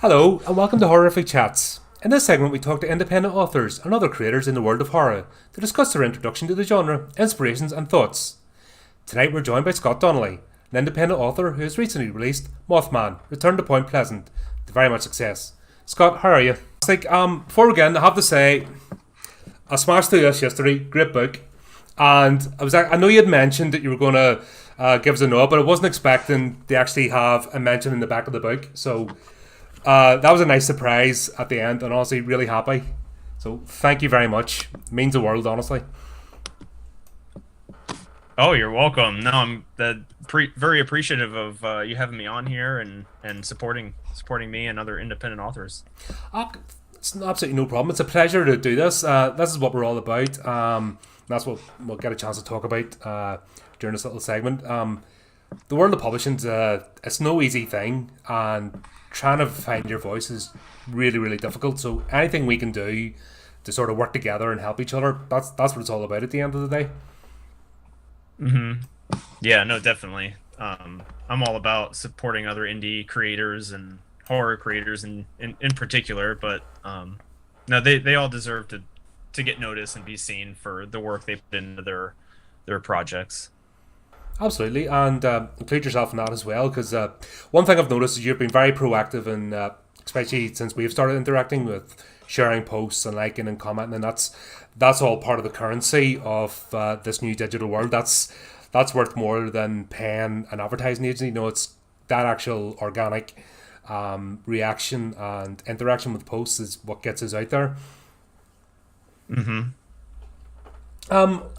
Hello, and welcome to Horrific Chats. In this segment, we talk to independent authors and other creators in the world of horror to discuss their introduction to the genre, inspirations, and thoughts. Tonight, we're joined by Scott Donnelly, an independent author who has recently released Mothman: Return to Point Pleasant to very much success. Scott, how are you? Before we begin, I have to say, I smashed through this yesterday. Great book, and I know you had mentioned that you were going to give us a note, but I wasn't expecting to actually have a mention in the back of the book. So that was a nice surprise at the end, and honestly, really happy. So thank you very much. It means the world, honestly. Oh, you're welcome. No, I'm very appreciative of you having me on here and supporting me and other independent authors. It's absolutely no problem. It's a pleasure to do this. This is what we're all about. That's what we'll get a chance to talk about during this little segment. The world of publishing it's no easy thing, and trying to find your voice is really, really difficult. So anything we can do to sort of work together and help each other, that's what it's all about at the end of the day. Yeah, no, definitely. I'm all about supporting other indie creators and horror creators in particular, but no, they all deserve to get noticed and be seen for the work they put into their projects. Absolutely, and include yourself in that as well. Because one thing I've noticed is you've been very proactive, and especially since we've started interacting with sharing posts and liking and commenting, and that's all part of the currency of this new digital world. That's worth more than paying an advertising agency. No, it's that actual organic reaction and interaction with posts is what gets us out there.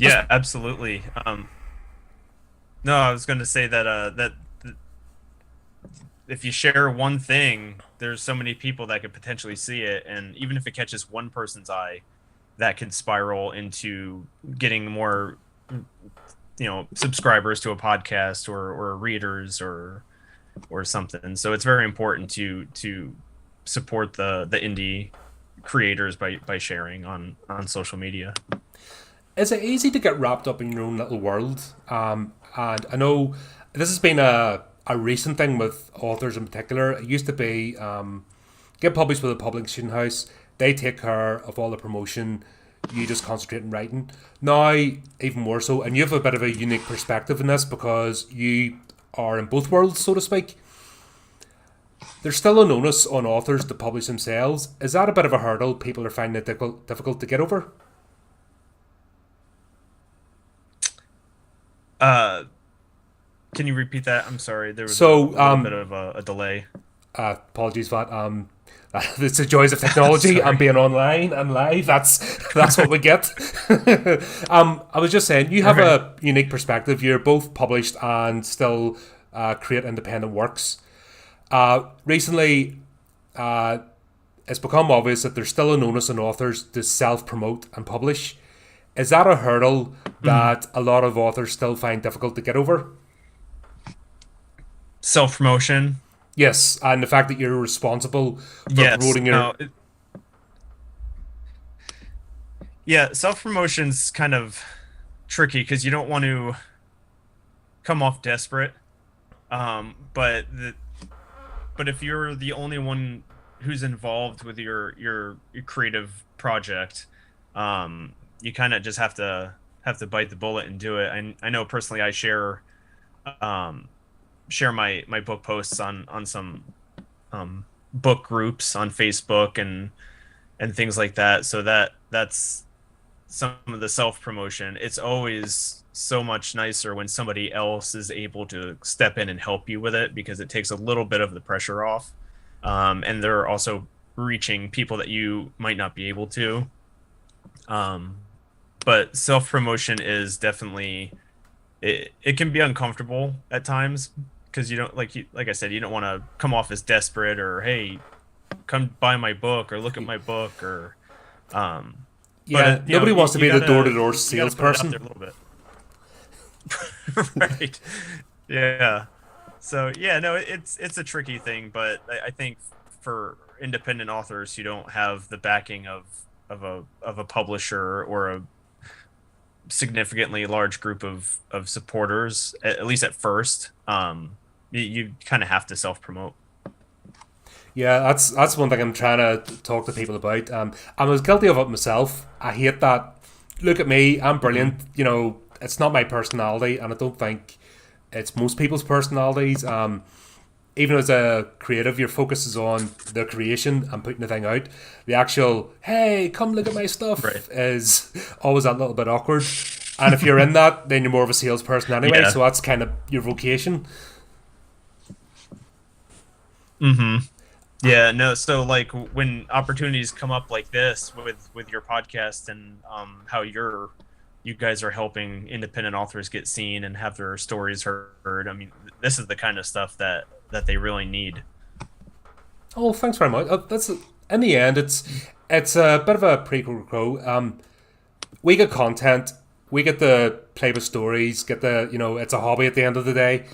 Yeah, absolutely. No, I was going to say that if you share one thing, there's so many people that could potentially see it, and even if it catches one person's eye, that could spiral into getting more, subscribers to a podcast or readers or something. So it's very important to support the indie creators by sharing on social media. Is it easy to get wrapped up in your own little world? And I know this has been a recent thing with authors in particular. It used to be get published with a publishing house, they take care of all the promotion, you just concentrate on writing. Now, even more so, and you have a bit of a unique perspective in this because you are in both worlds, so to speak. There's still an onus on authors to publish themselves. Is that a bit of a hurdle people are finding it difficult to get over? Uh, can you repeat that? I'm sorry, there was So, a little bit of a delay. apologies for that. It's the joys of technology and Sorry. being online and live. That's what we get. I was just saying, you have Right. a unique perspective. You're both published and still create independent works. Recently, it's become obvious that there's still an onus on authors to self-promote and publish. Is that a hurdle that a lot of authors still find difficult to get over? Self promotion. Yes, and the fact that you're responsible for Yes. promoting your. No. Yeah. Self promotion's kind of tricky because you don't want to come off desperate. But if you're the only one who's involved with your creative project, you kind of just have to bite the bullet and do it. I know personally, I um, share my book posts on some book groups on Facebook and things like that. So that's some of the self promotion. It's always so much nicer when somebody else is able to step in and help you with it because it takes a little bit of the pressure off. And they're also reaching people that you might not be able to. Um, but self promotion is definitely it can be uncomfortable at times because you don't like I said, you don't want to come off as desperate or hey, come buy my book or look at my book or but Yeah, nobody wants to you be the door gotta to door you gotta put it out there salesperson. a little bit. Right. Yeah. So yeah, no, it's a tricky thing, but I think for independent authors who don't have the backing of a publisher or a significantly large group of supporters, at least at first, you kind of have to self promote. Yeah, that's one thing I'm trying to talk to people about. I was guilty of it myself. I hate that. Look at me, I'm brilliant. Mm-hmm. It's not my personality, and I don't think it's most people's personalities. Even as a creative, your focus is on the creation and putting the thing out. The actual, hey, come look at my Right. stuff, is always that little bit awkward. And if you're in that, then you're more of a salesperson anyway. Yeah. So that's kind of your vocation. Mm-hmm. Yeah, no, so like when opportunities come up like this with your podcast and how you guys are helping independent authors get seen and have their stories heard. I mean, this is the kind of stuff that they really need. Oh, thanks very much. That's in the end, it's a bit of a prequel. We get content, we get to play with stories, get the it's a hobby at the end of the day.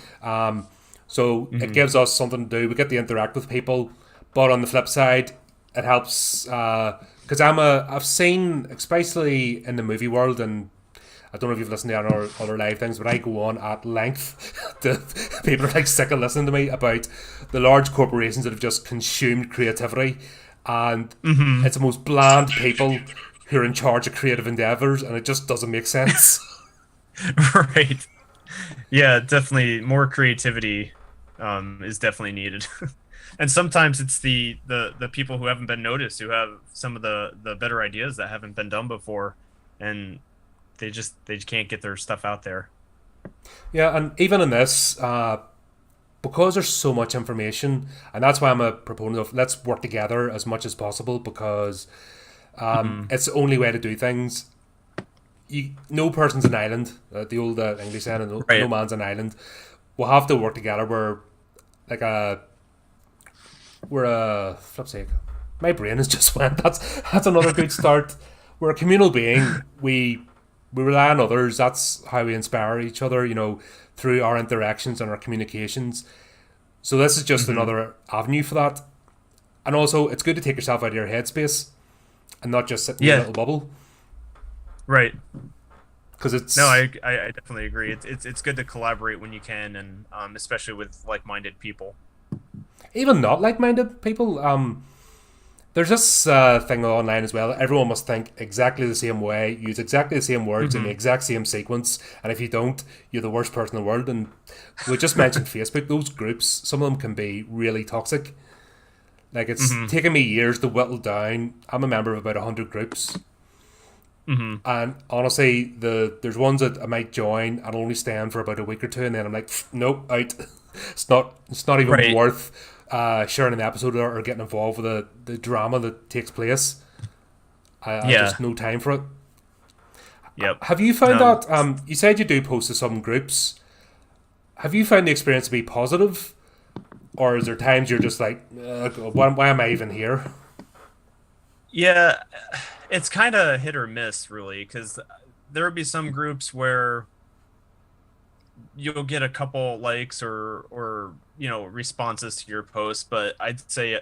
So it Hmm. gives us something to do. We get to interact with people, but on the flip side, it helps because I've seen, especially in the movie world, and I don't know if you've listened to other live things, but I go on at length. People are like sick of listening to me about the large corporations that have just consumed creativity, and Hmm. it's the most bland people who are in charge of creative endeavors, and it just doesn't make sense. Right. Yeah, definitely more creativity is definitely needed. And sometimes it's the people who haven't been noticed who have some of the better ideas that haven't been done before, and they just can't get their stuff out there. Yeah, and even in this, because there's so much information, and that's why I'm a proponent of let's work together as much as possible because Hmm. it's the only way to do things. No person's an island. The old English saying, no Right. man's an island. We'll have to work together. Like a we're a flip's sake. My brain has just went. That's another good start. We're a communal being. We rely on others. That's how we inspire each other. Through our interactions and our communications. So this is just Hmm. another avenue for that. And also, it's good to take yourself out of your headspace and not just sit in your Yeah. little bubble Right. because No, it's I definitely agree. It's good to collaborate when you can, and especially with like-minded people. even not like-minded people. There's this thing online as well. Everyone must think exactly the same way, use exactly the same words in the Hmm. exact same sequence, and if you don't, you're the worst person in the world. And we just mentioned Facebook. Those groups, some of them can be really toxic. Like it's Hmm. taken me years to whittle down. I'm a member of about 100 groups, Hmm. and honestly, there's ones that I might join and only stay in for about a week or two, and then I'm like, nope, out. It's not even Right. worth sharing an episode or getting involved with the drama that takes place. I Yeah. just no time for it. Yep. Have you found No. that? You said you do post to some groups. Have you found the experience to be positive, or is there times you're just like, why am I even here? Yeah, it's kind of hit or miss, really, because there would be some groups where you'll get a couple likes or responses to your post, but I'd say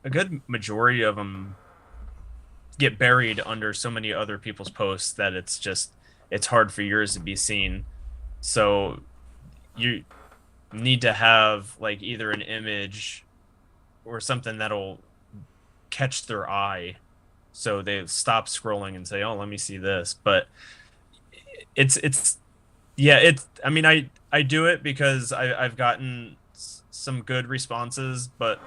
a good majority of them get buried under so many other people's posts that it's hard for yours to be seen. So you need to have like either an image or something that'll catch their eye so they stop scrolling and say, "Oh, let me see this." But it's yeah, I mean, I do it because I've gotten some good responses, but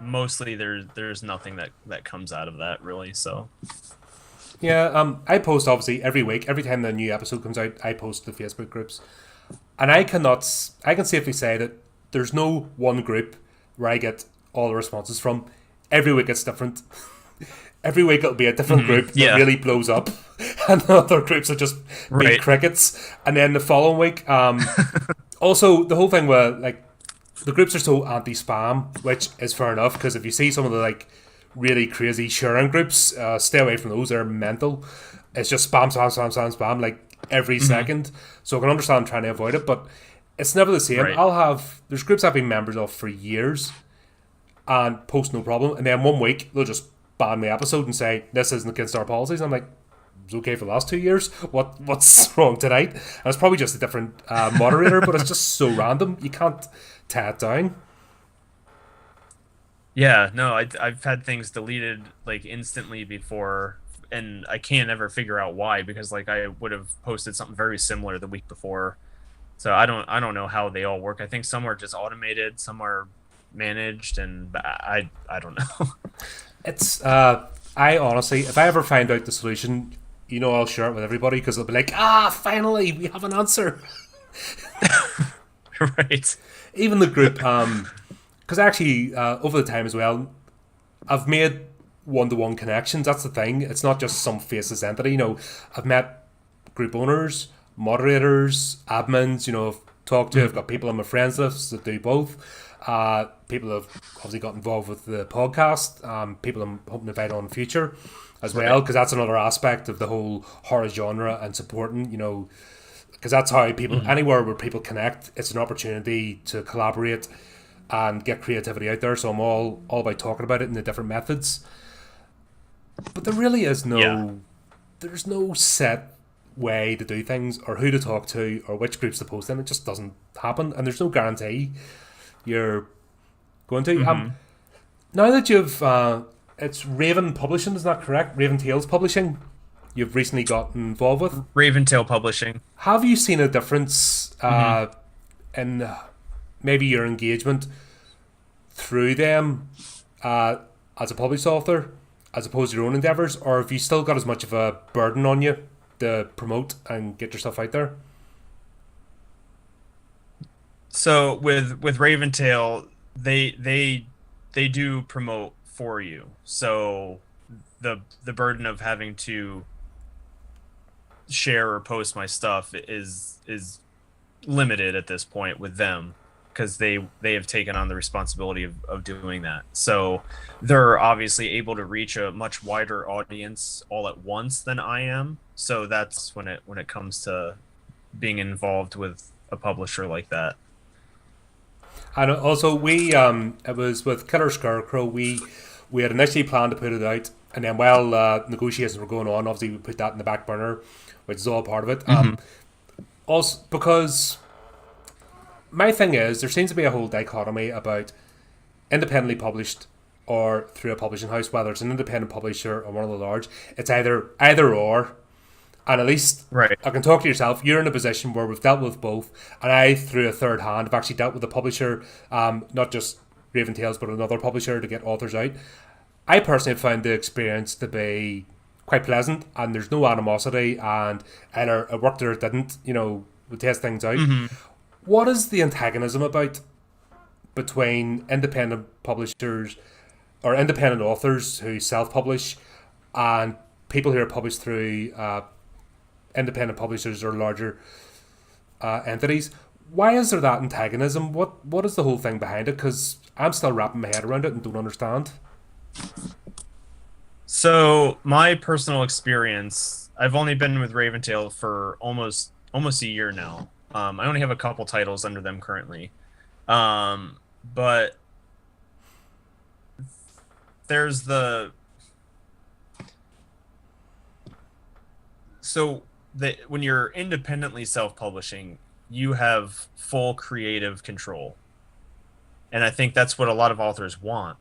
mostly there's nothing that comes out of that really. So Yeah, I post obviously every week. Every time the new episode comes out, I post to the Facebook groups, and I can safely say that there's no one group where I get all the responses from. Every week it's different. Every week it'll be a different mhm, group that yeah, really blows up, and the other groups will just be right. crickets. And then the following week, also the whole thing where like the groups are so anti-spam, which is fair enough because if you see some of the like really crazy sharing groups, stay away from those. They're mental. It's just spam, spam, spam, spam, spam, like every Mhm, second. So I can understand trying to avoid it, but it's never the same. right. There's groups I've been members of for years and post no problem, and then one week they'll just ban the episode and say this isn't against our policies. I'm like, it was okay for the last 2 years. What's wrong tonight? And it's probably just a different moderator, but it's just so random. You can't tie it down. Yeah, no, I've had things deleted like instantly before, and I can't ever figure out why because like I would have posted something very similar the week before. So I don't know how they all work. I think some are just automated, some are managed, and I don't know. It's I honestly, if I ever find out the solution, I'll share it with everybody because they'll be like, finally, we have an answer. Right. Even the group, because actually, over the time as well, I've made one-to-one connections. That's the thing. It's not just some faceless entity. I've met group owners, moderators, admins. I've talked to. I've got people on my friends list that do both. People have obviously got involved with the podcast. People I'm hoping to invite on in the future as well, Right. because that's another aspect of the whole horror genre and supporting. Because that's how people, Mhm. anywhere where people connect, it's an opportunity to collaborate and get creativity out there. So I'm all about talking about it in the different methods. But there really is Yeah. there's no set way to do things or who to talk to or which groups to post in. It just doesn't happen, and there's no guarantee you're going to. Hmm. Now that you've, it's Raven Publishing, is that correct? Raven Tales Publishing. You've recently got involved with. Raventail Publishing. Have you seen a difference Hmm. in maybe your engagement through them uh, as a published author as opposed to your own endeavours, or have you still got as much of a burden on you to promote and get yourself out there? So with Raventail, they do promote for you. So the burden of having to share or post my stuff is limited at this point with them because they have taken on the responsibility of doing that. So they're obviously able to reach a much wider audience all at once than I am. So that's when it comes to being involved with a publisher like that. And also, it was with Killer Scarecrow. We had initially planned to put it out, and then while negotiations were going on, obviously we put that in the back burner, which is all part of it. Hmm. Also, because my thing is, there seems to be a whole dichotomy about independently published or through a publishing house, whether it's an independent publisher or one of the large. It's either or, and at least Right. I can talk to yourself. You're in a position where we've dealt with both, and I, through a third hand, have actually dealt with a publisher, not just Raven Tales, but another publisher to get authors out. I personally have found the experience to be quite pleasant, and there's no animosity, and either it worked or it didn't. We test things out. Hmm. What is the antagonism about between independent publishers or independent authors who self-publish and people who are published through independent publishers or larger entities? Why is there that antagonism? What is the whole thing behind it? Because I'm still wrapping my head around it and don't understand. So my personal experience, I've only been with Raventail for almost a year now. I only have a couple titles under them currently. But there's the so that when you're independently self-publishing, you have full creative control. And I think that's what a lot of authors want.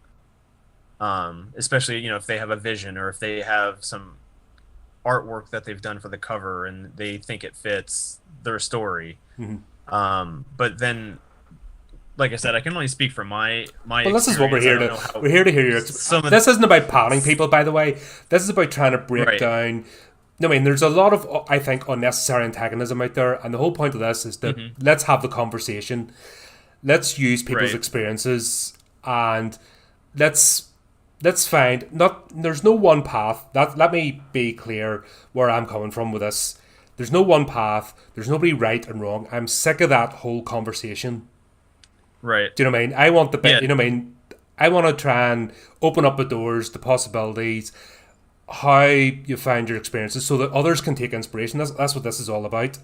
Especially, if they have a vision or if they have some artwork that they've done for the cover and they think it fits their story. Mm-hmm. But then, like I said, I can only speak from my Well, this is what we're experience. I here don't to. know how We're here to hear your. some of This isn't about panning people, by the way. This is about trying to break right. down. I mean, there's a lot of, I think, unnecessary antagonism out there, and the whole point of this is that Hmm. let's have the conversation. Let's use people's Right. experiences, and let's let's find not. There's no one path. That let me be clear where I'm coming from with this. There's no one path. There's nobody right and wrong. I'm sick of that whole conversation. Right. Do you know what I mean? I want the Yeah. best. You know what I mean? I want to try and open up the doors, the possibilities, how you find your experiences, so that others can take inspiration. That's what this is all about.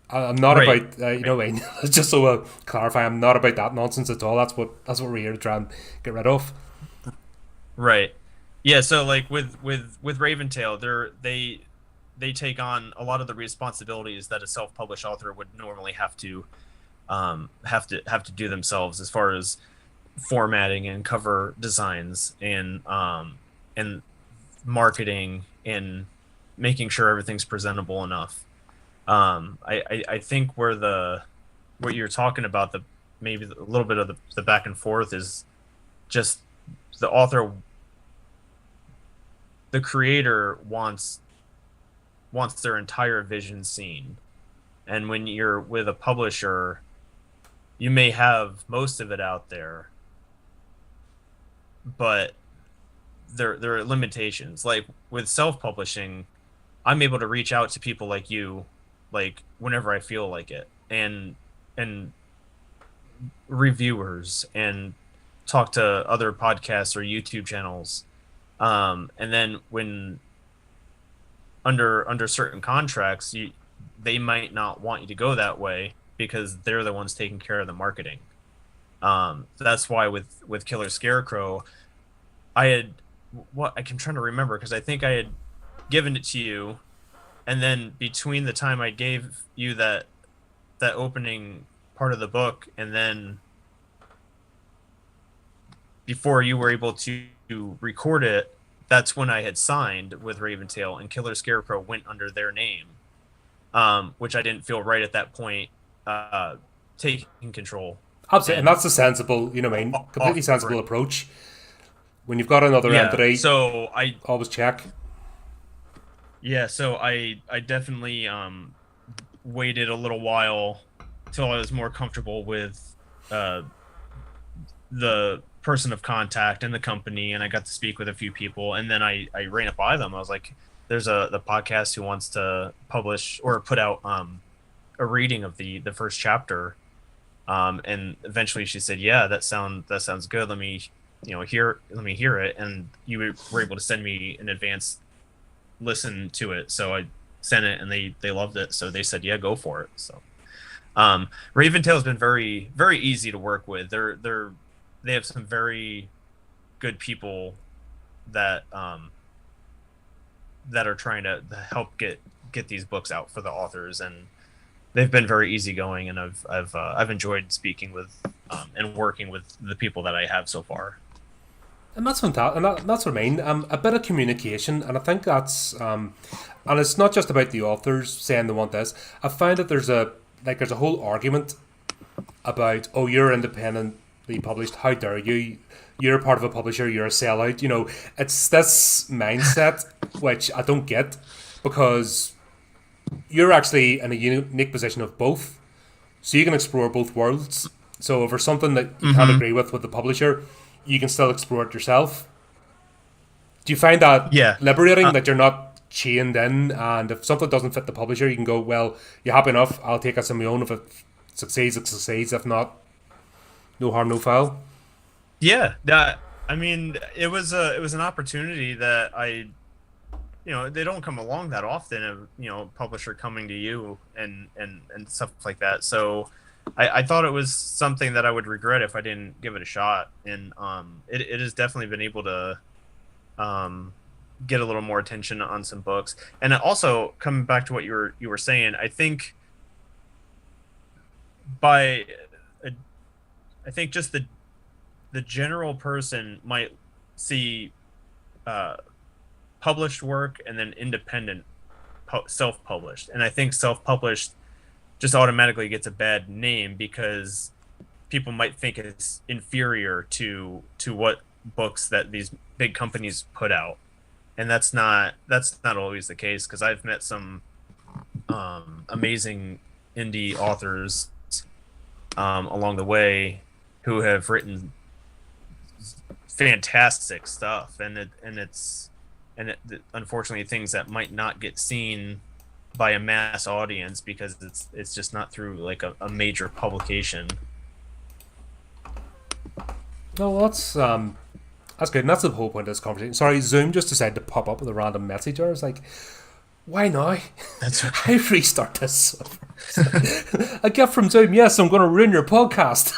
I'm not Right. about what I mean. Just so I clarify, I'm not about that nonsense at all. That's what we're here to try and get rid of. Right. Yeah, so like with Raventail, they take on a lot of the responsibilities that a self-published author would normally have to do themselves as far as formatting and cover designs and marketing and making sure everything's presentable enough. I think what you're talking about, the maybe a little bit of the back and forth, is just the author, the creator wants their entire vision seen. And when you're with a publisher, you may have most of it out there, but there are limitations. Like with self-publishing, I'm able to reach out to people like you, like whenever I feel like it, and reviewers, and talk to other podcasts or YouTube channels. And then when under certain contracts, they might not want you to go that way because they're the ones taking care of the marketing. That's why with Killer Scarecrow, I'm trying to remember, because I think I had given it to you, and then between the time I gave you that opening part of the book, and then before you were able to record it, that's when I had signed with Raventail, and Killer Scarecrow went under their name, which I didn't feel right at that point, taking control. Absolutely, and that's a sensible, completely sensible approach. When you've got another entity, so I always check. Yeah, so I definitely waited a little while till I was more comfortable with the person of contact and the company, and I got to speak with a few people, and then I ran it by them. I was like, there's the podcast who wants to publish or put out a reading of the first chapter, and eventually she said, yeah, that sounds good, let me hear it. And you were able to send me an advance listen to it, so I sent it, and they loved it, so they said, yeah, go for it. So Raventail's been very, very easy to work with. They have some very good people that that are trying to help get these books out for the authors, and they've been very easygoing, and I've enjoyed speaking with and working with the people that I have so far. And that's fantastic, and that's what I mean. A bit of communication, and I think that's, and it's not just about the authors saying they want this. I find that there's a whole argument about, oh, you're independently published, how dare you? You're part of a publisher, you're a sellout. It's this mindset which I don't get, because you're actually in a unique position of both, so you can explore both worlds. So if there's something that you can't agree with the publisher, you can still explore it yourself. Do you find that liberating, that you're not chained in, and if something doesn't fit the publisher, you can go, well, you're happy enough, I'll take us on my own. If it succeeds, it succeeds. If not, no harm, no foul. Yeah, I mean, it was an opportunity that they don't come along that often, of publisher coming to you and stuff like that. So I thought it was something that I would regret if I didn't give it a shot, and it has definitely been able to get a little more attention on some books. And also, coming back to what you were saying, I think just the general person might see published work and then independent self-published, and I think self-published just automatically gets a bad name because people might think it's inferior to what books that these big companies put out, and that's not always the case, because I've met some amazing indie authors along the way who have written fantastic stuff, and unfortunately things that might not get seen by a mass audience because it's just not through like a major publication. No, that's good, and that's the whole point of this conversation. Sorry, Zoom just decided to pop up with a random message. I was like, why now? That's right. I restart this. A gift from Zoom. Yes, I'm going to ruin your podcast.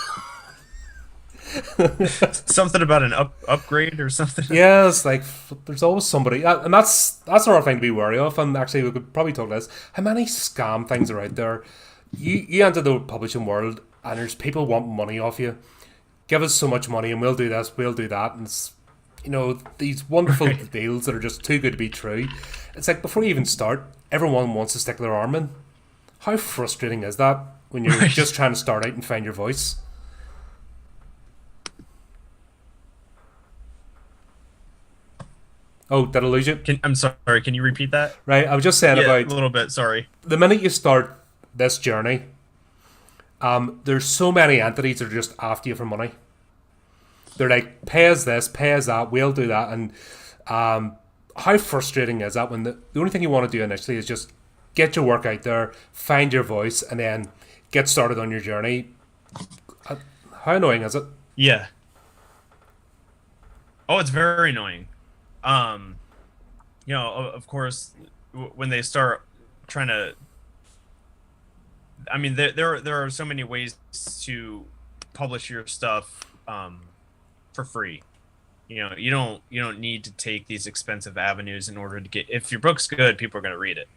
Something about an upgrade or something. Yes, like there's always somebody, and that's another thing to be wary of. And actually, we could probably talk this. How many scam things are out there? You enter the publishing world, and there's people want money off you. give us so much money and we'll do this, we'll do that, and it's, these wonderful deals that are just too good to be true. It's like before you even start, everyone wants to stick their arm in. How frustrating is that when you're just trying to start out and find your voice? Oh, did I lose you? I'm sorry, can you repeat that? Right, I was just saying about... a little bit, sorry. The minute you start this journey, there's so many entities that are just after you for money. They're like, pay us this, pay us that, we'll do that. And how frustrating is that when the only thing you want to do initially is just get your work out there, find your voice, and then get started on your journey? How annoying is it? Yeah. Oh, it's very annoying. Of course, when they start trying to, I mean, there are so many ways to publish your stuff for free. You don't need to take these expensive avenues in order to get. If your book's good, people are going to read it.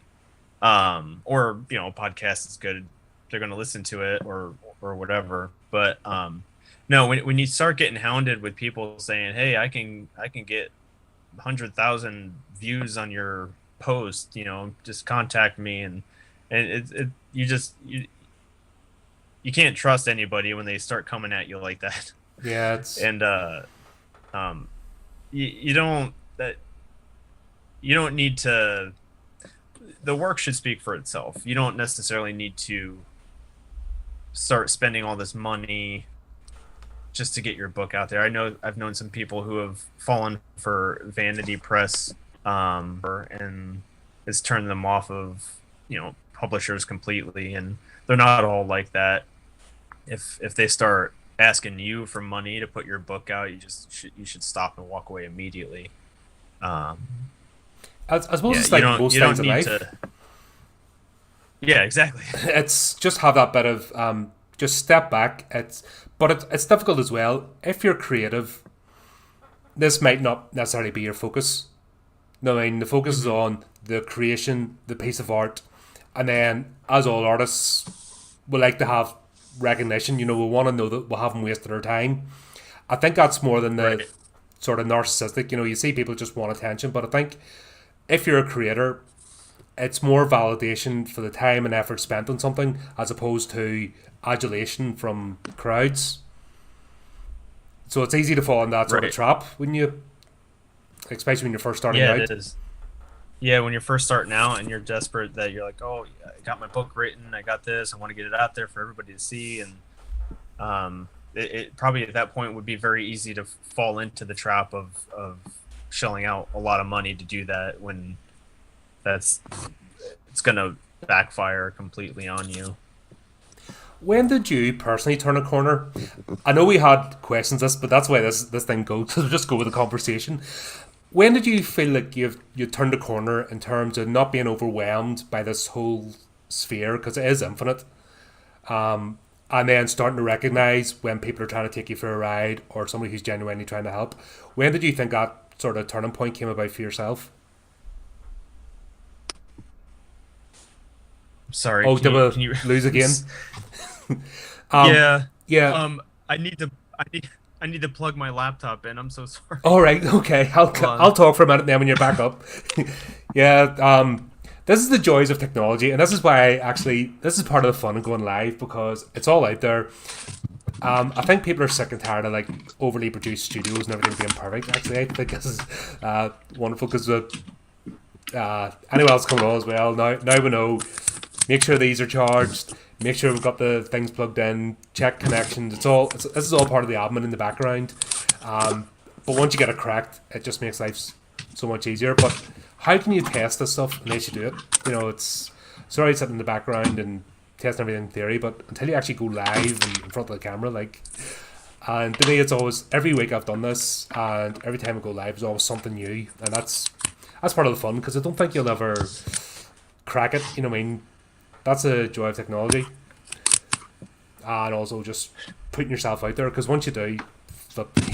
Or podcast is good, they're going to listen to it or whatever. But no, when you start getting hounded with people saying, "Hey, I can get 100,000 views on your post, just contact me," and you can't trust anybody when they start coming at you like that. Yeah, you don't need to. The work should speak for itself. You don't necessarily need to start spending all this money just to get your book out there. I've known some people who have fallen for vanity press, and it's turned them off of publishers completely, and they're not all like that. If they start asking you for money to put your book out, you should stop and walk away immediately. I suppose it's like most things in life. Yeah, exactly. It's just have that bit of just step back. It's difficult as well. If you're creative, this might not necessarily be your focus. No, I mean, the focus is on the creation, the piece of art, and then, as all artists, we like to have recognition. We want to know that we haven't wasted our time. I think that's more than the sort of narcissistic. You see people just want attention, but I think if you're a creator, it's more validation for the time and effort spent on something as opposed to adulation from crowds. So it's easy to fall in that sort of trap when you, especially when you're first starting out. Yeah, it is. Yeah, when you're first starting out and you're desperate that you're like, oh, I got my book written, I got this, I want to get it out there for everybody to see, and it probably at that point would be very easy to fall into the trap of shelling out a lot of money to do that when it's going to backfire completely on you. When did you personally turn a corner? I know we had questions this, but that's why this thing goes. So just go with the conversation. When did you feel like you turned a corner in terms of not being overwhelmed by this whole sphere, because it is infinite, and then starting to recognise when people are trying to take you for a ride or somebody who's genuinely trying to help? When did you think that sort of turning point came about for yourself? Sorry. Oh, did we lose again? Yeah. Yeah. I need to plug my laptop in. I'm so sorry. All right. Okay. I'll talk for a minute then when you're back up. Yeah. This is the joys of technology, and this is why this is part of the fun of going live, because it's all out there. I think people are sick and tired of like overly produced studios and everything being perfect. Actually, I think this is wonderful because anyone else coming on as well. Now we know. Make sure these are charged. Make sure we've got the things plugged in. Check connections. This is all part of the admin in the background. But once you get it cracked, it just makes life so much easier. But how can you test this stuff unless you do it? It's alright sitting in the background and testing everything in theory, but until you actually go live in front of the camera, and to me, it's always, every week I've done this, and every time I go live, there's always something new, and that's part of the fun, because I don't think you'll ever crack it. That's the joy of technology, and also just putting yourself out there, because once you do,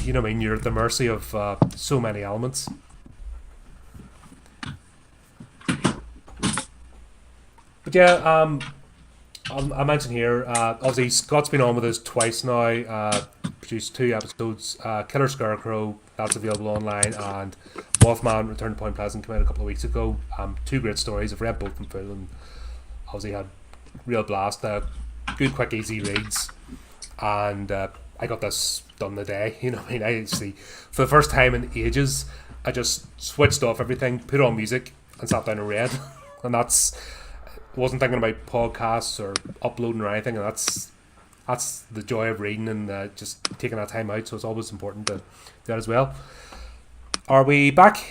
you're at the mercy of so many elements. But yeah, I mentioned here, obviously Scott's been on with us twice now. produced 2 episodes. Killer Scarecrow, that's available online, and Mothman Return to Point Pleasant came out a couple of weeks ago. 2 great stories. I've read both in full and obviously had real blast. Good, quick, easy reads, and I got this done in a day. You know, what I mean, I actually, for the first time in ages, I just switched off everything, put on music, and sat down and read. And wasn't thinking about podcasts or uploading or anything. And that's the joy of reading and just taking that time out. So it's always important to do that as well. Are we back?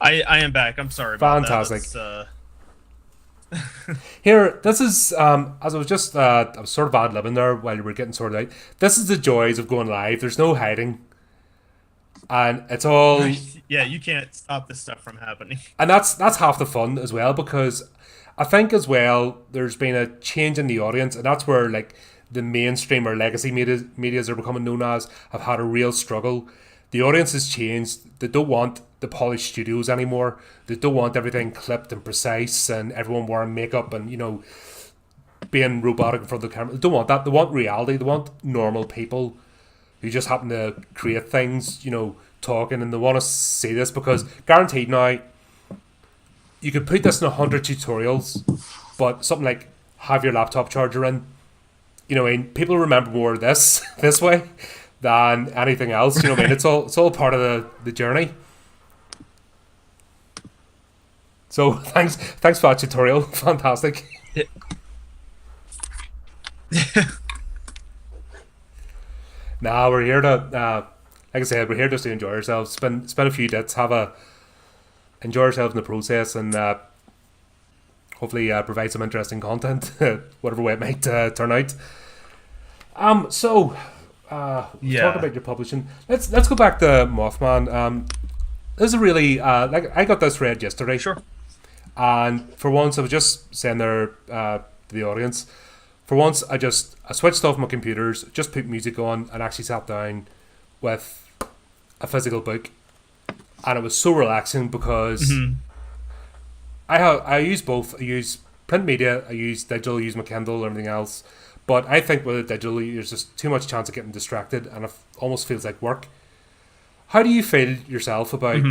I am back. I'm sorry about Fantastic. that. Here, this is, as I was just, I was sort of ad-libbing there while we were getting sorted out. This is the joys of going live. There's no hiding. And it's all... Yeah, you can't stop this stuff from happening. And that's half the fun as well, because I think as well, there's been a change in the audience, and that's where, like, the mainstream or legacy medias are becoming known as have had a real struggle. The audience has changed. They don't want the polished studios anymore. They don't want everything clipped and precise and everyone wearing makeup and, you know, being robotic in front of the camera. They don't want that. They want reality. They want normal people who just happen to create things, you know, talking, and they want to see this because guaranteed now, you could put this in 100 tutorials, but something like have your laptop charger in, you know, I mean, people remember more of this way than anything else. You know what I mean? It's all part of the journey. So thanks for that tutorial. Fantastic. Nah, we're here to like I said, we're here just to enjoy ourselves. Spend a few days, enjoy ourselves in the process, and hopefully provide some interesting content, whatever way it might turn out. Talk about your publishing. Let's go back to Mothman. This is a really like I got this read yesterday. Sure. And for once, I was just saying there to the audience. For once, I switched off my computers, just put music on, and actually sat down with a physical book, and it was so relaxing because I use both. I use print media, I use digital, I use my Kindle, everything else. But I think with a digital, there's just too much chance of getting distracted, and it almost feels like work. How do you feel yourself about?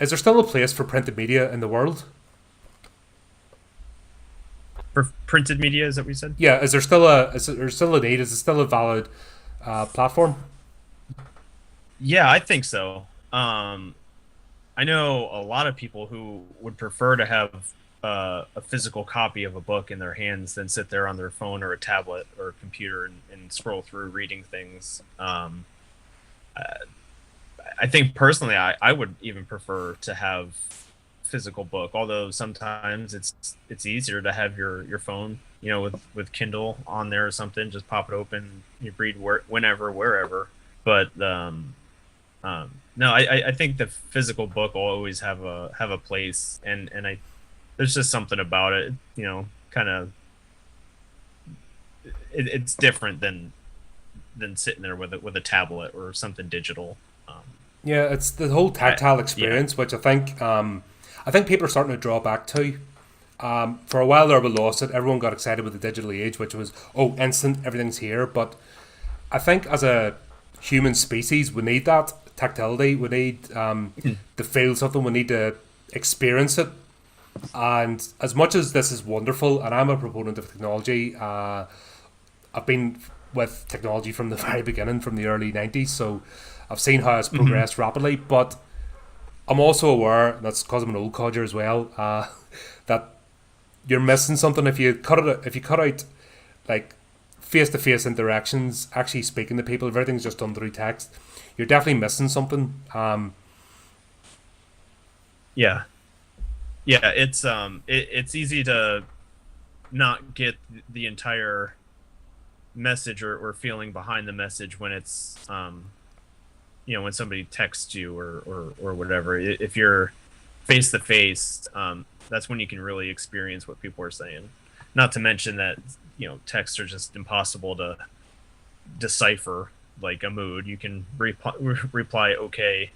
Is there still a place for printed media in the world? For printed media, is that what you said? Yeah, is there still a need? Is it still a valid platform? Yeah, I think so. I know a lot of people who would prefer to have a physical copy of a book in their hands than sit there on their phone or a tablet or a computer and scroll through reading things. I think personally, I would even prefer to have physical book, although sometimes it's easier to have your phone, you know, with Kindle on there or something, just pop it open, you read whenever, wherever. But no, I think the physical book will always have a place, and there's just something about it, you know, kind of it's different than sitting there with a tablet or something digital. Yeah, it's the whole tactile experience, which I think people are starting to draw back to. For a while there, we lost it. Everyone got excited with the digital age, which was, instant, everything's here. But I think as a human species, we need that tactility. We need to feel something. We need to experience it. And as much as this is wonderful, and I'm a proponent of technology, I've been with technology from the very beginning, from the early 90s, so I've seen how it's progressed rapidly, but I'm also aware, and that's because I'm an old codger as well, that you're missing something if you cut out like face-to-face interactions, actually speaking to people. If everything's just done through text, you're definitely missing something. It's easy to not get the entire message or feeling behind the message when it's when somebody texts you or whatever. If you're face to face, that's when you can really experience what people are saying. Not to mention that texts are just impossible to decipher like a mood. You can reply okay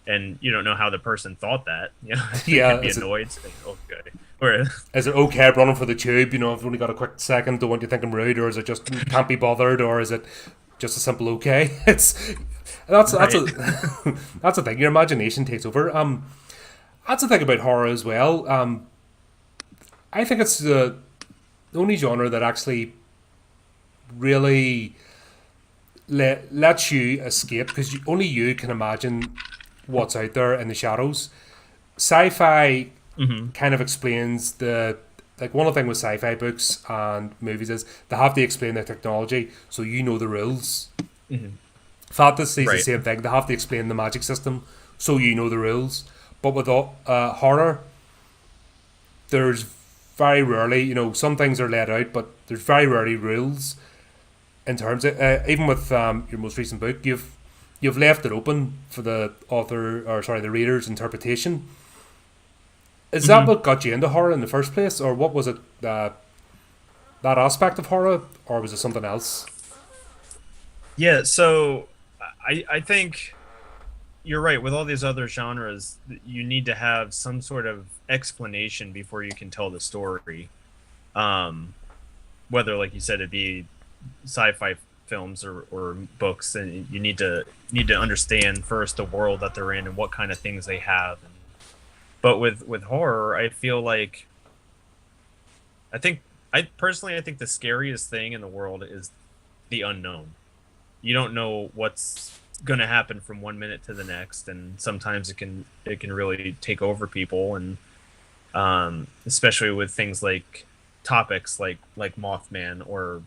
and you don't know how the person thought that. You know, they Yeah, could be annoyed, saying, "Okay," or is it okay running for the tube? You know, I've only got a quick second. Don't want you to think I'm rude, or is it just can't be bothered, or is it just a simple okay? It's that's right. a that's the thing. Your imagination takes over. That's the thing about horror as well. I think it's the only genre that actually really lets you escape because only you can imagine what's out there in the shadows. Sci-fi Hmm. kind of explains the like one of the things with sci-fi books and movies is they have to explain their technology so you know the rules. Hmm. Fantasy is the Right. same thing. They have to explain the magic system so you know the rules. But with horror, there's very rarely, some things are laid out, but there's very rarely rules in terms of even with your most recent book, you've left it open for the author or sorry the reader's interpretation. Is that Hmm. what got you into horror in the first place, or what was it? That aspect of horror, or was it something else? Yeah. So I think you're right. With all these other genres, you need to have some sort of explanation before you can tell the story. Um, Whether, like you said, it be sci-fi films or books, and you need to understand first the world that they're in and what kind of things they have. But with horror, I feel like I think I think the scariest thing in the world is the unknown. You don't know what's going to happen from one minute to the next, and sometimes it can really take over people, and especially with things like topics like Mothman, or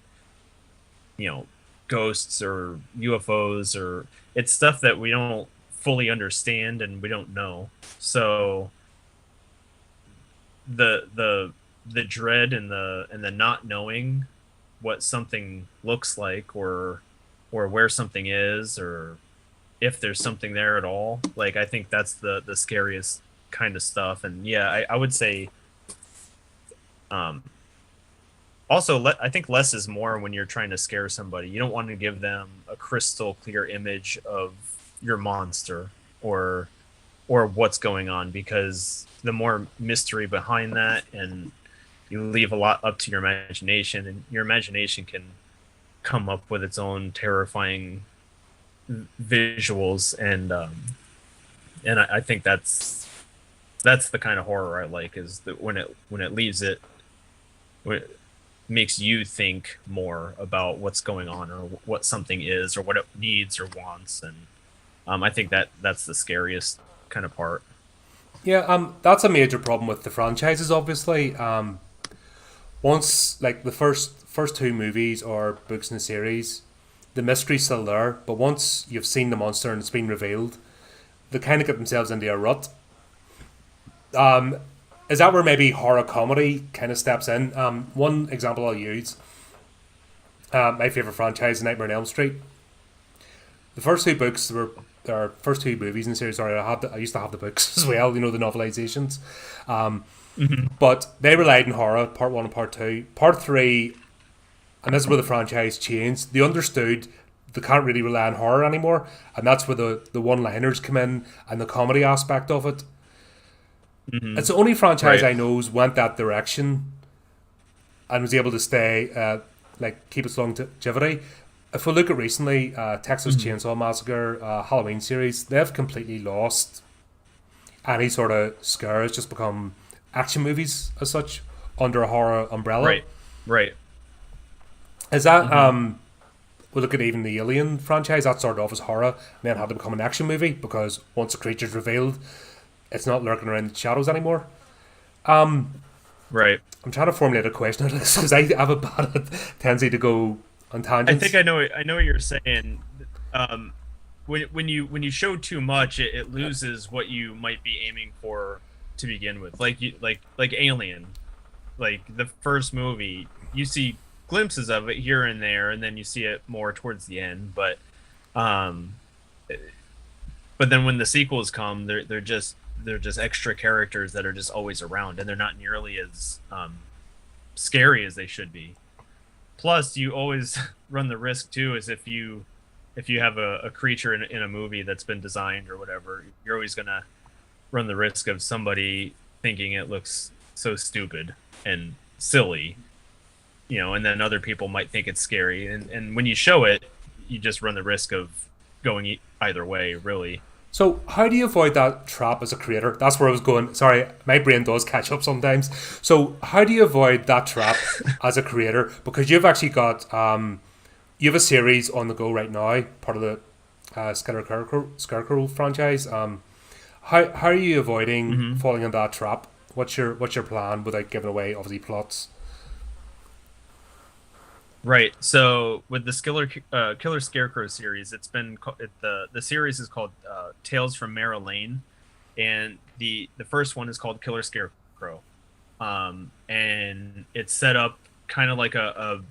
you know ghosts or UFOs, or it's stuff that we don't fully understand and we don't know. So the dread and the not knowing what something looks like, or where something is, or if there's something there at all, like I think that's the scariest kind of stuff. And yeah, I would say um also I think less is more when you're trying to scare somebody. You don't want to give them a crystal clear image of your monster, or what's going on, because the more mystery behind that, and you leave a lot up to your imagination, and your imagination can come up with its own terrifying visuals. And I think that's the kind of horror I like, is that when it leaves it, when it makes you think more about what's going on, or what something is, or what it needs or wants. And I think that's the scariest kind of part. Yeah, that's a major problem with the franchises. Obviously, once like the first two movies or books in the series, the mystery's still there. But once you've seen the monster and it's been revealed, they kind of get themselves into a rut. Um, is that where maybe horror comedy kind of steps in? One example I'll use, my favorite franchise, Nightmare on Elm Street. The first two books were or first two movies in the series. Sorry, I used to have the books as well. The novelizations. Um, Hmm. but they relied on horror, part one and part two. Part three, and this is where the franchise changed. They understood they can't really rely on horror anymore, and that's where the one liners come in and the comedy aspect of it. Hmm. It's the only franchise Right. I know's went that direction and was able to stay keep its longevity. If we look at recently, Texas Hmm. Chainsaw Massacre, Halloween series, they've completely lost any sort of scare. It's just become action movies as such under a horror umbrella. Right. Right. Is that Hmm. we look at even the Alien franchise that started off as horror and then had to become an action movie because once the creature's revealed, it's not lurking around the shadows anymore. Right. I'm trying to formulate a question out of this because I have a bad tendency to go on I think tangents. I know what you're saying. Um, when you show too much, it loses what you might be aiming for to begin with. Like Alien, like the first movie, you see glimpses of it here and there, and then you see it more towards the end. Um, but then when the sequels come, they're just extra characters that are just always around, and they're not nearly as scary as they should be. Plus, you always run the risk too, is if you if you have a creature in a movie that's been designed or whatever, you're always gonna run the risk of somebody thinking it looks so stupid and silly, and then other people might think it's scary. And when you show it, you just run the risk of going either way, really. So, how do you avoid that trap as a creator? That's where I was going. Sorry, my brain does catch up sometimes. So, how do you avoid that trap as a creator? Because you've actually got you have a series on the go right now, part of the Scarecrow franchise. How are you avoiding Hmm. falling in that trap? What's your plan without giving away obviously plots? Right. So with the Killer Scarecrow series, the series is called Tales from Mara Lane, and the first one is called Killer Scarecrow, and it's set up kind of like a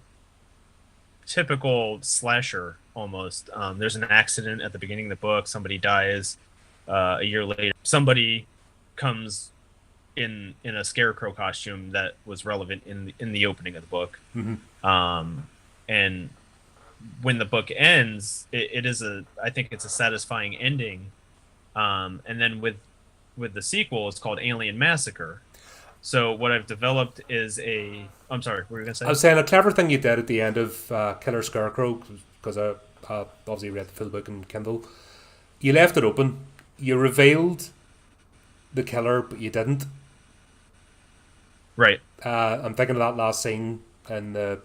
typical slasher almost. There's an accident at the beginning of the book. Somebody dies. A year later, somebody comes in a scarecrow costume that was relevant in the opening of the book. Mm-hmm. And when the book ends, I think it's a satisfying ending. And then with the sequel, it's called Alien Massacre. So what I've developed is I'm sorry, what were you gonna I say? was saying a clever thing you did at the end of Killer Scarecrow, because I obviously read the full book in Kindle. You left it open. You revealed the killer, but you didn't. Right. I'm thinking of that last scene, and I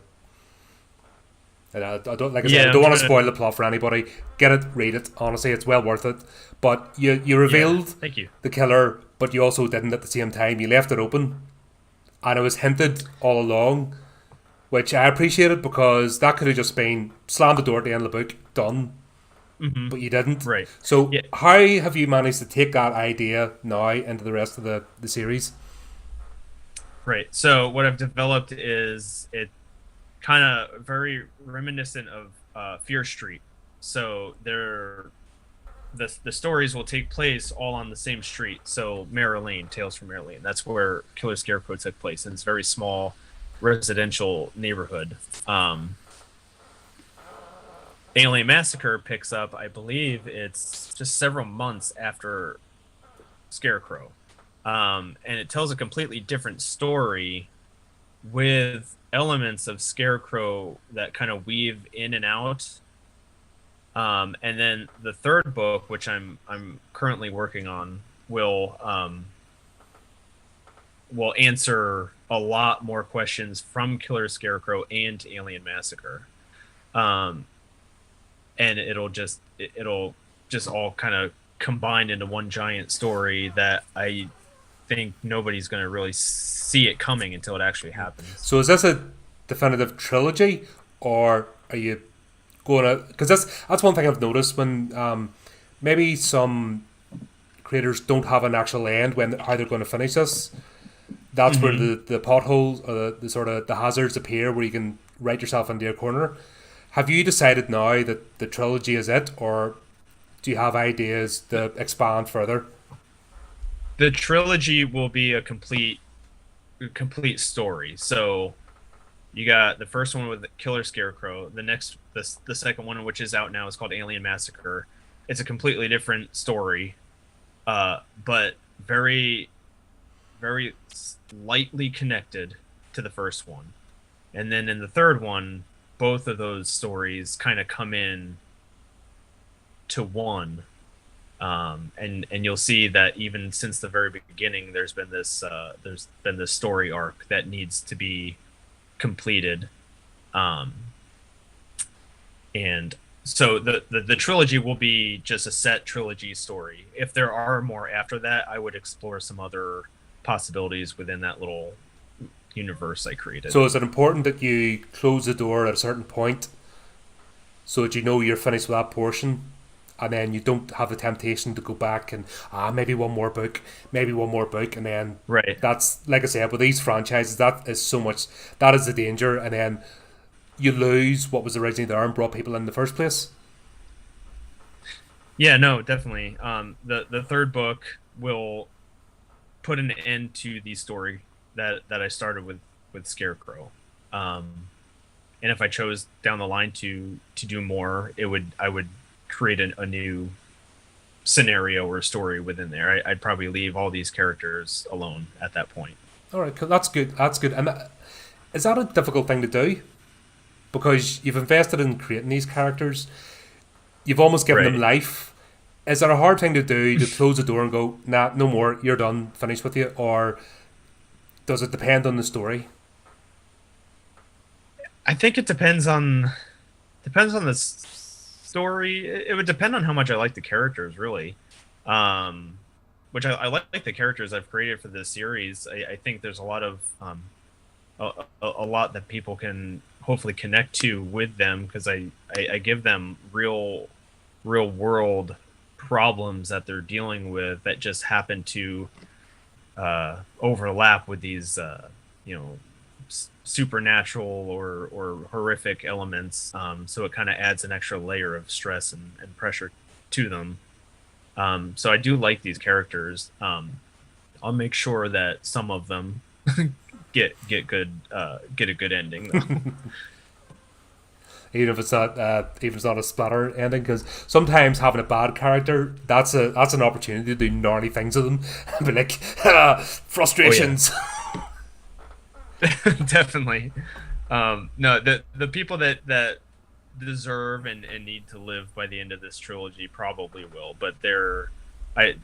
don't, like I said, Yeah, I I'm don't want to trying to. spoil the plot for anybody. Get it, read it. Honestly, it's well worth it. But you Yeah, revealed thank you. the killer, but you also didn't at the same time. You left it open, and it was hinted all along, which I appreciated because that could have just been slam the door at the end of the book, done. Hmm. But you didn't. Right. So Yeah. how have you managed to take that idea now into the rest of the series? Right. So what I've developed is it kind of very reminiscent of Fear Street. So the stories will take place all on the same street. So Mara Lane, Tales from Mara Lane. That's where Killer Scarecrow took place, and it's a very small residential neighborhood. Um, Alien Massacre picks up, I believe it's just several months after Scarecrow, and it tells a completely different story with elements of Scarecrow that kind of weave in and out. And then the third book, which I'm currently working on, will answer a lot more questions from Killer Scarecrow and Alien Massacre. Um, and it'll just all kind of combine into one giant story that I think nobody's going to really see it coming until it actually happens. So is this a definitive trilogy, or are you going to? Because that's one thing I've noticed when maybe some creators don't have an actual end when how they're going to finish this. That's where Hmm. the potholes or the sort of the hazards appear, where you can write yourself into a corner. Have you decided now that the trilogy is it, or do you have ideas to expand further? The trilogy will be a complete story. So you got the first one with Killer Scarecrow. The second one, which is out now, is called Alien Massacre. It's a completely different story, but very, very lightly connected to the first one. And then in the third one, both of those stories kind of come in to one. And you'll see that even since the very beginning, there's been this story arc that needs to be completed. Um, and so the trilogy will be just a set trilogy story. If there are more after that, I would explore some other possibilities within that little universe I created. So is it important that you close the door at a certain point so that you know you're finished with that portion, and then you don't have the temptation to go back and maybe one more book, maybe one more book, and then Right. that's like I said with these franchises that is so much, that is the danger, and then you lose what was originally there and brought people in the first place. Yeah, no, definitely. The third book will put an end to the story that I started with Scarecrow. Um, and if I chose down the line to do more, I would create a new scenario or story within there. I'd probably leave all these characters alone at that point. All right, cool. That's good. That's good. And is that a difficult thing to do? Because you've invested in creating these characters, you've almost given them Right. life. Is that a hard thing to do to close the door and go, nah, no more, you're done, finished with you? Or does it depend on the story? I think it depends on the story. It would depend on how much I like the characters, really. Um, which I like the characters I've created for this series. I think there's a lot of a lot that people can hopefully connect to with them because I give them real world problems that they're dealing with that just happen to overlap with these you know supernatural or horrific elements. So it kind of adds an extra layer of stress and pressure to them. So I do like these characters. I'll make sure that some of them get a good ending though. Even if it's not a splatter ending, because sometimes having a bad character, that's an opportunity to do gnarly things with them. And be like, frustrations. Definitely. No, the people that deserve and need to live by the end of this trilogy probably will, but I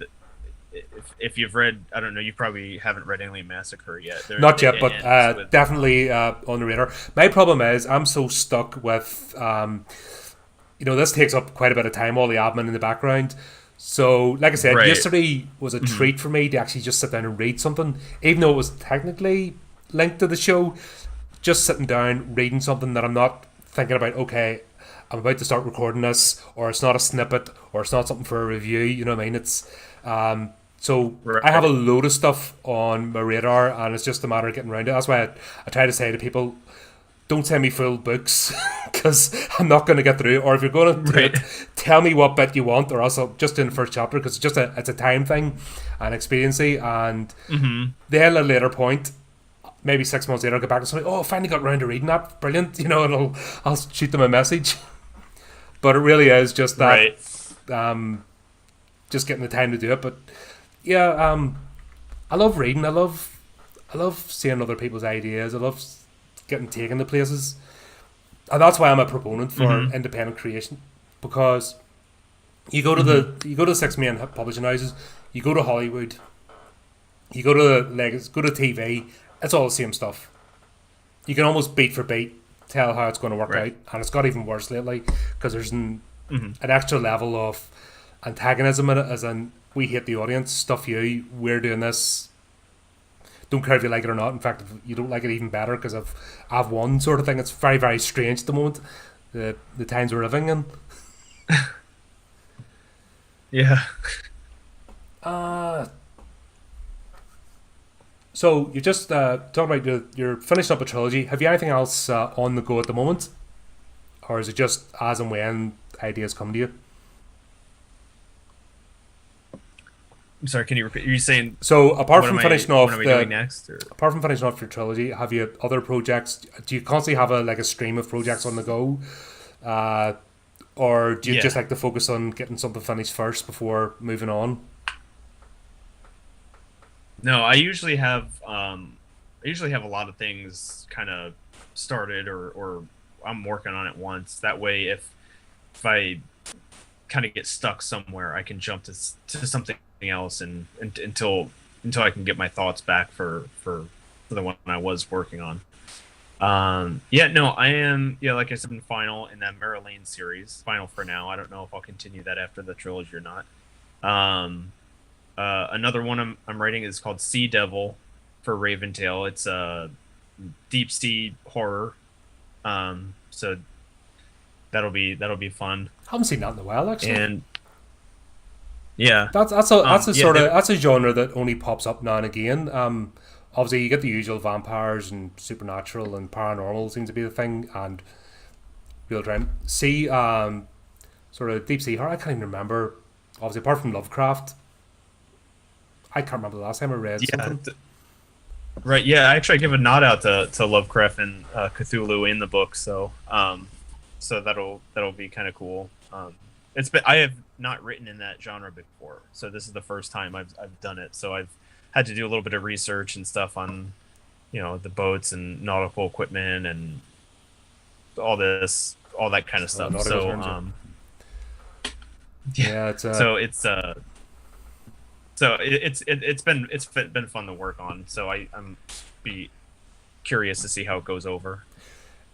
if you've read, I don't know, you probably haven't read Alien Massacre yet. Not yet, It but ends with definitely on the radar. My problem is I'm so stuck with, this takes up quite a bit of time, all the admin in the background. So, like I said, right. yesterday was a treat for me to actually just sit down and read something, even though it was technically linked to the show. Just sitting down, reading something that I'm not thinking about, okay, I'm about to start recording this, or it's not a snippet, or it's not something for a review, you know what I mean? So Right. I have a load of stuff on my radar, and it's just a matter of getting around it. That's why I try to say to people, don't send me full books because I'm not going to get through it. Or if you're going to do Right. it, tell me what bit you want, or else I'll just in the first chapter because it's a time thing and expediency. And then at a later point, maybe 6 months later, I'll get back and say, oh, I finally got around to reading that. Brilliant, and I'll shoot them a message. But it really is just that, Right. just getting the time to do it. But yeah, I love reading. I love seeing other people's ideas. I love getting taken to places, and that's why I'm a proponent for independent creation. Because you go to the six main publishing houses, you go to Hollywood, you go to go to TV. It's all the same stuff. You can almost beat for beat tell how it's going to work Right. out, and it's got even worse lately because there's an extra level of antagonism in it, as in we hate the audience, stuff you, we're doing this. Don't care if you like it or not. In fact, if you don't like it, even better because I've won, sort of thing. It's very very strange at the moment, the times we're living in. Yeah. Uh so you just talked about you're finishing up a trilogy. Have you anything else on the go at the moment, or is it just as and when ideas come to you? I'm sorry. Can you repeat? Are you saying So apart what from am I finishing off what am I doing next? Or apart from finishing off your trilogy, have you other projects? Do you constantly have a stream of projects on the go, uh, or do you yeah. just like to focus on getting something finished first before moving on? No, I usually have a lot of things kind of started or I'm working on it once. That way, if I kind of get stuck somewhere, I can jump to something else and until I can get my thoughts back for the one I was working on. Yeah, no, I am. Yeah, like I said, in final in that Marilyn series, final for now. I don't know if I'll continue that after the trilogy or not. Um, Another one I'm writing is called Sea Devil for Raventail. It's a deep sea horror. So that'll be fun. I haven't seen that in a while actually. And yeah, That's a yeah, sort of that's a genre that only pops up now and again. Obviously you get the usual vampires and supernatural and paranormal seems to be the thing, and real time sea sort of deep sea horror. I can't even remember. Obviously, apart from Lovecraft, I can't remember the last time I read yeah. something. Right. Yeah. Actually, I give a nod out to Lovecraft and Cthulhu in the book, so so that'll be kind of cool. It's been I have not written in that genre before, so this is the first time I've done it. So I've had to do a little bit of research and stuff on the boats and nautical equipment and all that kind of stuff. So Yeah, it's so it's been fun to work on. So I'm be curious to see how it goes over.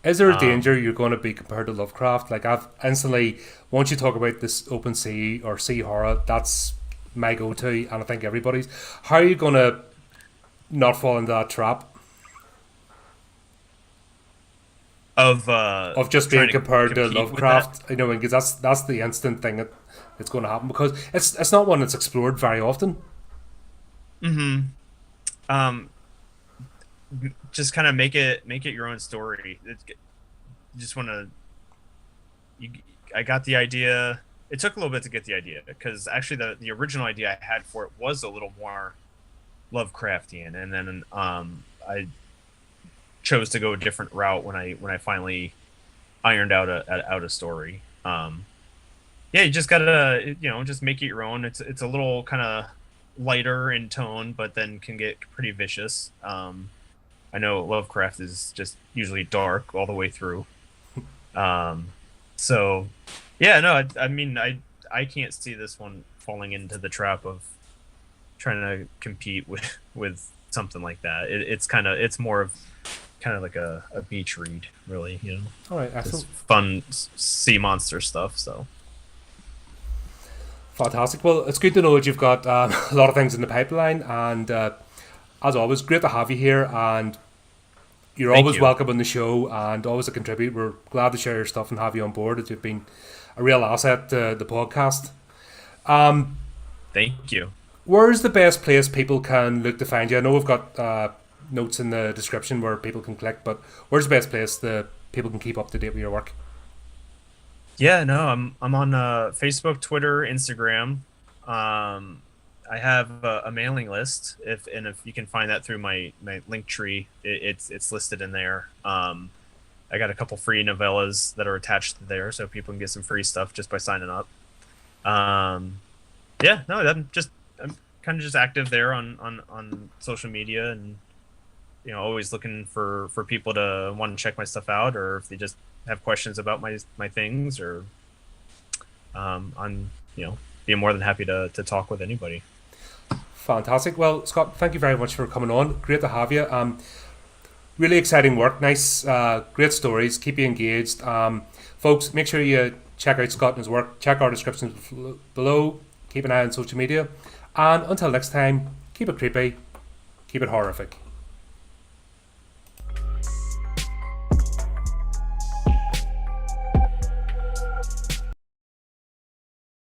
is there a Um, danger you're going to be compared to Lovecraft? Like, I've instantly, once you talk about this open sea or sea horror, that's my go-to, and I think everybody's. How are you going to not fall into that trap of of just being trying to compared to compete with that. Lovecraft? Because that's the instant thing that's going to happen, because it's not one that's explored very often. Hmm. Um, just kind of make it your own story. You just want to. You, I got the idea. It took a little bit to get the idea because actually the original idea I had for it was a little more Lovecraftian, and then I chose to go a different route when I finally ironed out a story. Yeah, you just gotta just make it your own. It's a little kind of lighter in tone, but then can get pretty vicious. I know Lovecraft is just usually dark all the way through. Um, so yeah, no, I mean I can't see this one falling into the trap of trying to compete with something like that. It's more of kind of like a beach read, really. All right, Just excellent. fun sea monster stuff. So Fantastic. Well, it's good to know that you've got a lot of things in the pipeline, and as always, great to have you here. And you're thank always you, welcome on the show, and always a contribute. We're glad to share your stuff and have you on board. As you've been a real asset to the podcast. thank you. Where's the best place people can look to find you? I know we've got notes in the description where people can click, but where's the best place that people can keep up to date with your work? Yeah, no, I'm on Facebook, Twitter, Instagram. Um, I have a mailing list if you can find that through my link tree, it's listed in there. I got a couple free novellas that are attached to there, so people can get some free stuff just by signing up. Um, yeah, no, I'm kind of just active there on social media, and always looking for people to want to check my stuff out, or if they just have questions about my things, or I'm being more than happy to talk with anybody. Fantastic. Well, Scott, thank you very much for coming on. Great to have you. Really exciting work. Nice, great stories. Keep you engaged. Folks, make sure you check out Scott and his work. Check our descriptions below. Keep an eye on social media. And until next time, keep it creepy, keep it horrific.